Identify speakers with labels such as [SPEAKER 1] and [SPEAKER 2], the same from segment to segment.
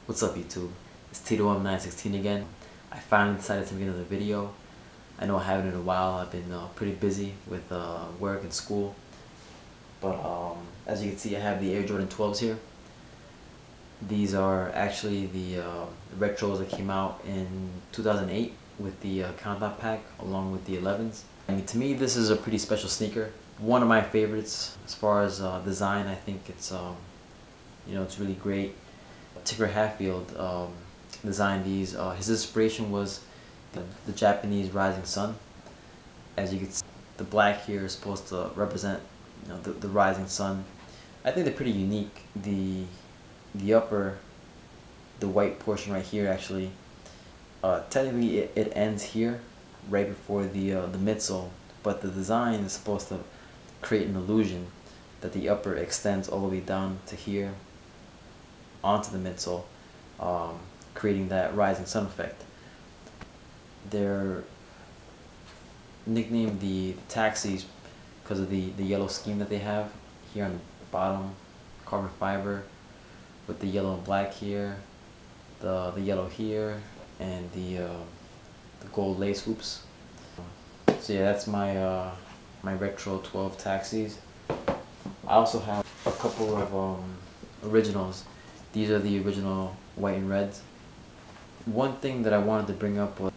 [SPEAKER 1] What's up YouTube? It's it.lol again. I finally decided to make another video. I know I haven't in a while. I've been pretty busy with work and school. But as you can see, I have the Air Jordan 12s here. These are actually the retros that came out in 2008 with the countdown pack along with the 11s. I mean, to me, this is a pretty special sneaker. One of my favorites as far as design. I think it's it's really great. Ticker Hatfield designed these. His inspiration was the Japanese rising sun. As you can see, the black here is supposed to represent the rising sun. I think they're pretty unique. The upper, the white portion right here actually, technically it ends here, right before the midsole, but the design is supposed to create an illusion that the upper extends all the way down to here, onto the midsole, creating that rising sun effect. They're nicknamed the taxis because of the yellow scheme that they have here on the bottom, carbon fiber, with the yellow and black here, the yellow here, and the gold lace hoops. So yeah, that's my my retro 12 taxis. I also have a couple of originals. These are the original white and reds. One thing that I wanted to bring up was,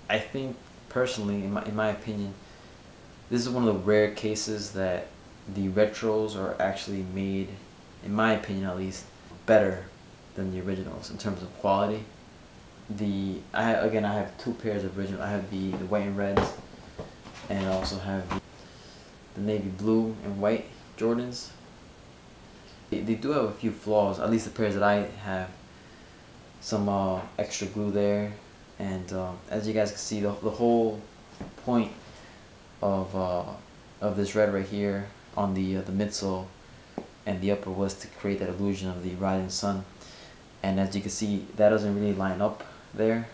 [SPEAKER 1] I think personally, in my opinion, this is one of the rare cases that the retros are actually made, in my opinion at least, better than the originals in terms of quality. I have two pairs of original. I have the white and reds, and I also have the navy blue and white Jordans. They do have a few flaws, at least the pairs that I have. Some extra glue there, and as you guys can see, the whole point of this red right here on the midsole and the upper was to create that illusion of the rising sun, and as you can see, that doesn't really line up there.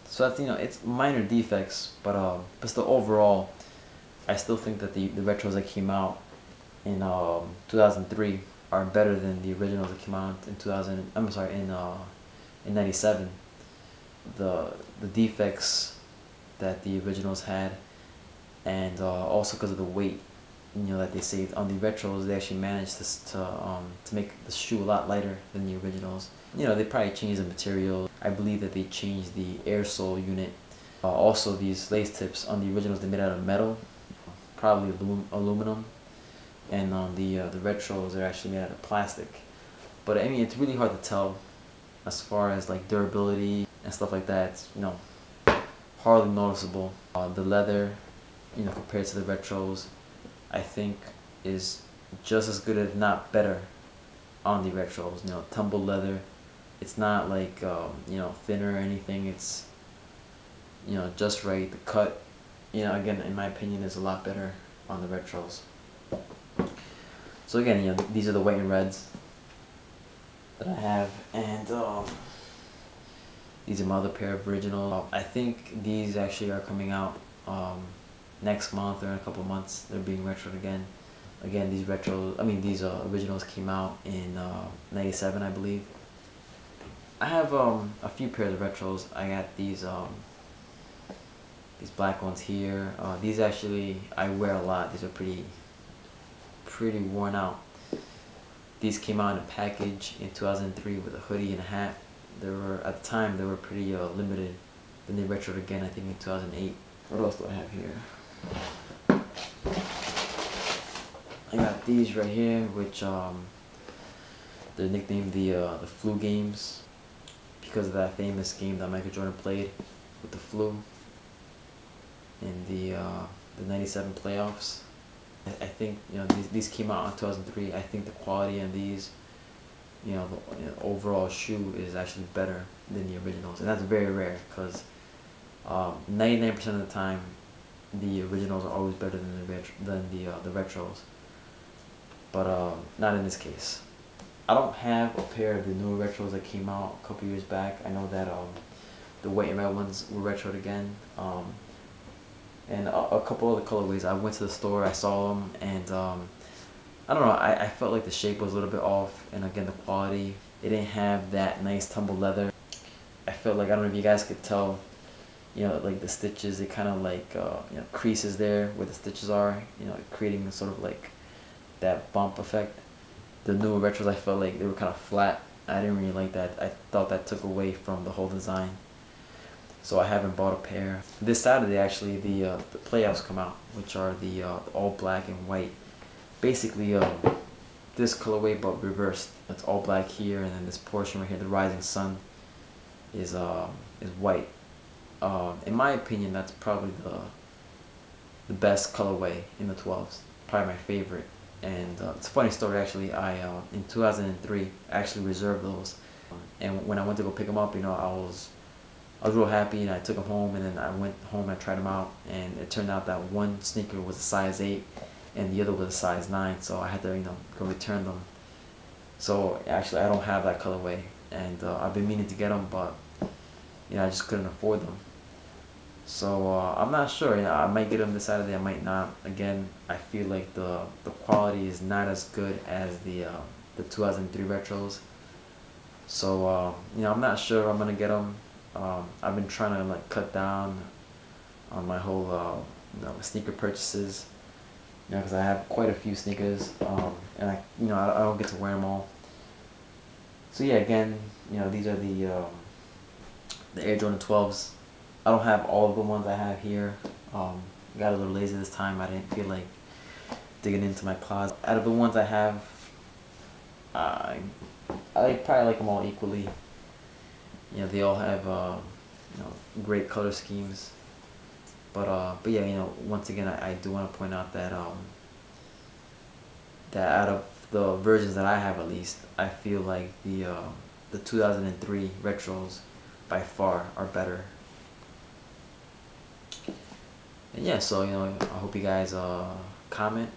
[SPEAKER 1] So that's, it's minor defects, but still overall, I still think that the retros that came out in 2003 are better than the originals that came out in 97. The defects that the originals had, and also because of the weight, that they saved on the retros, they actually managed to make the shoe a lot lighter than the originals. They probably changed the material. I believe that they changed the air sole unit. Also, these lace tips on the originals, they made out of metal, probably aluminum, and on the retros, they're actually made out of plastic. But I mean, it's really hard to tell as far as like durability and stuff like that. It's hardly noticeable. The leather, compared to the retros, I think is just as good, if not better, on the retros. Tumbled leather. It's not like thinner or anything. It's just right. The cut, again, in my opinion, is a lot better on the retros. So again, these are the white and reds that I have, and these are my other pair of original. I think these actually are coming out next month or in a couple of months. They're being retroed again. Again, these originals came out in 97, I believe. I have a few pairs of retros. I got these black ones here. These actually I wear a lot. These are pretty worn out. These came out in a package in 2003 with a hoodie and a hat. At the time, they were pretty limited. Then they retroed again, I think, in 2008. What else do I have here? I got these right here, which they're nicknamed the flu games, because of that famous game that Michael Jordan played with the flu in the 97 playoffs. I think these came out in 2003. I think the quality of these, the overall shoe is actually better than the originals, and that's very rare, because 99% of the time the originals are always better than the retros. But not in this case. I don't have a pair of the newer retros that came out a couple years back. I know that the white and red ones were retroed again. And a couple other colorways. I went to the store, I saw them, and I don't know, I felt like the shape was a little bit off, and again the quality It didn't have that nice tumble leather. I felt like, I don't know if you guys could tell, you know, like the stitches, it kind of like, you know, creases there where the stitches are, you know, creating sort of like that bump effect. The newer retros, I felt like they were kind of flat. I didn't really like that. I thought that took away from the whole design. So I haven't bought a pair. This Saturday, actually, the playoffs come out, which are the all black and white. Basically, this colorway but reversed. It's all black here, and then this portion right here, the rising sun, is white. In my opinion, that's probably the best colorway in the 12s. Probably my favorite. And it's a funny story, actually. I in 2003 actually reserved those, and when I went to go pick them up, you know, I was real happy, and I took them home, and then I went home and I tried them out, and it turned out that one sneaker was a size 8 and the other was a size 9, so I had to, you know, go return them. So actually I don't have that colorway, and I've been meaning to get them, but you know, I just couldn't afford them. So I'm not sure, you know, I might get them this Saturday, I might not. Again, I feel like the quality is not as good as the 2003 retros. So you know, I'm not sure I'm gonna get them. I've been trying to like cut down on my whole you know, sneaker purchases, you know, because I have quite a few sneakers, and you know, I don't get to wear them all. So yeah, again, you know, these are the Air Jordan 12s. I don't have all of the ones I have here. Got a little lazy this time. I didn't feel like digging into my closet. Out of the ones I have, I probably like them all equally. You know, they all have you know, great color schemes. But yeah, you know, once again, I do want to point out that that out of the versions that I have, at least, I feel like the 2003 retros by far are better. And yeah, so you know, I hope you guys comment.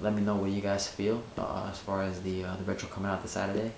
[SPEAKER 1] Let me know what you guys feel as far as the retro coming out this Saturday.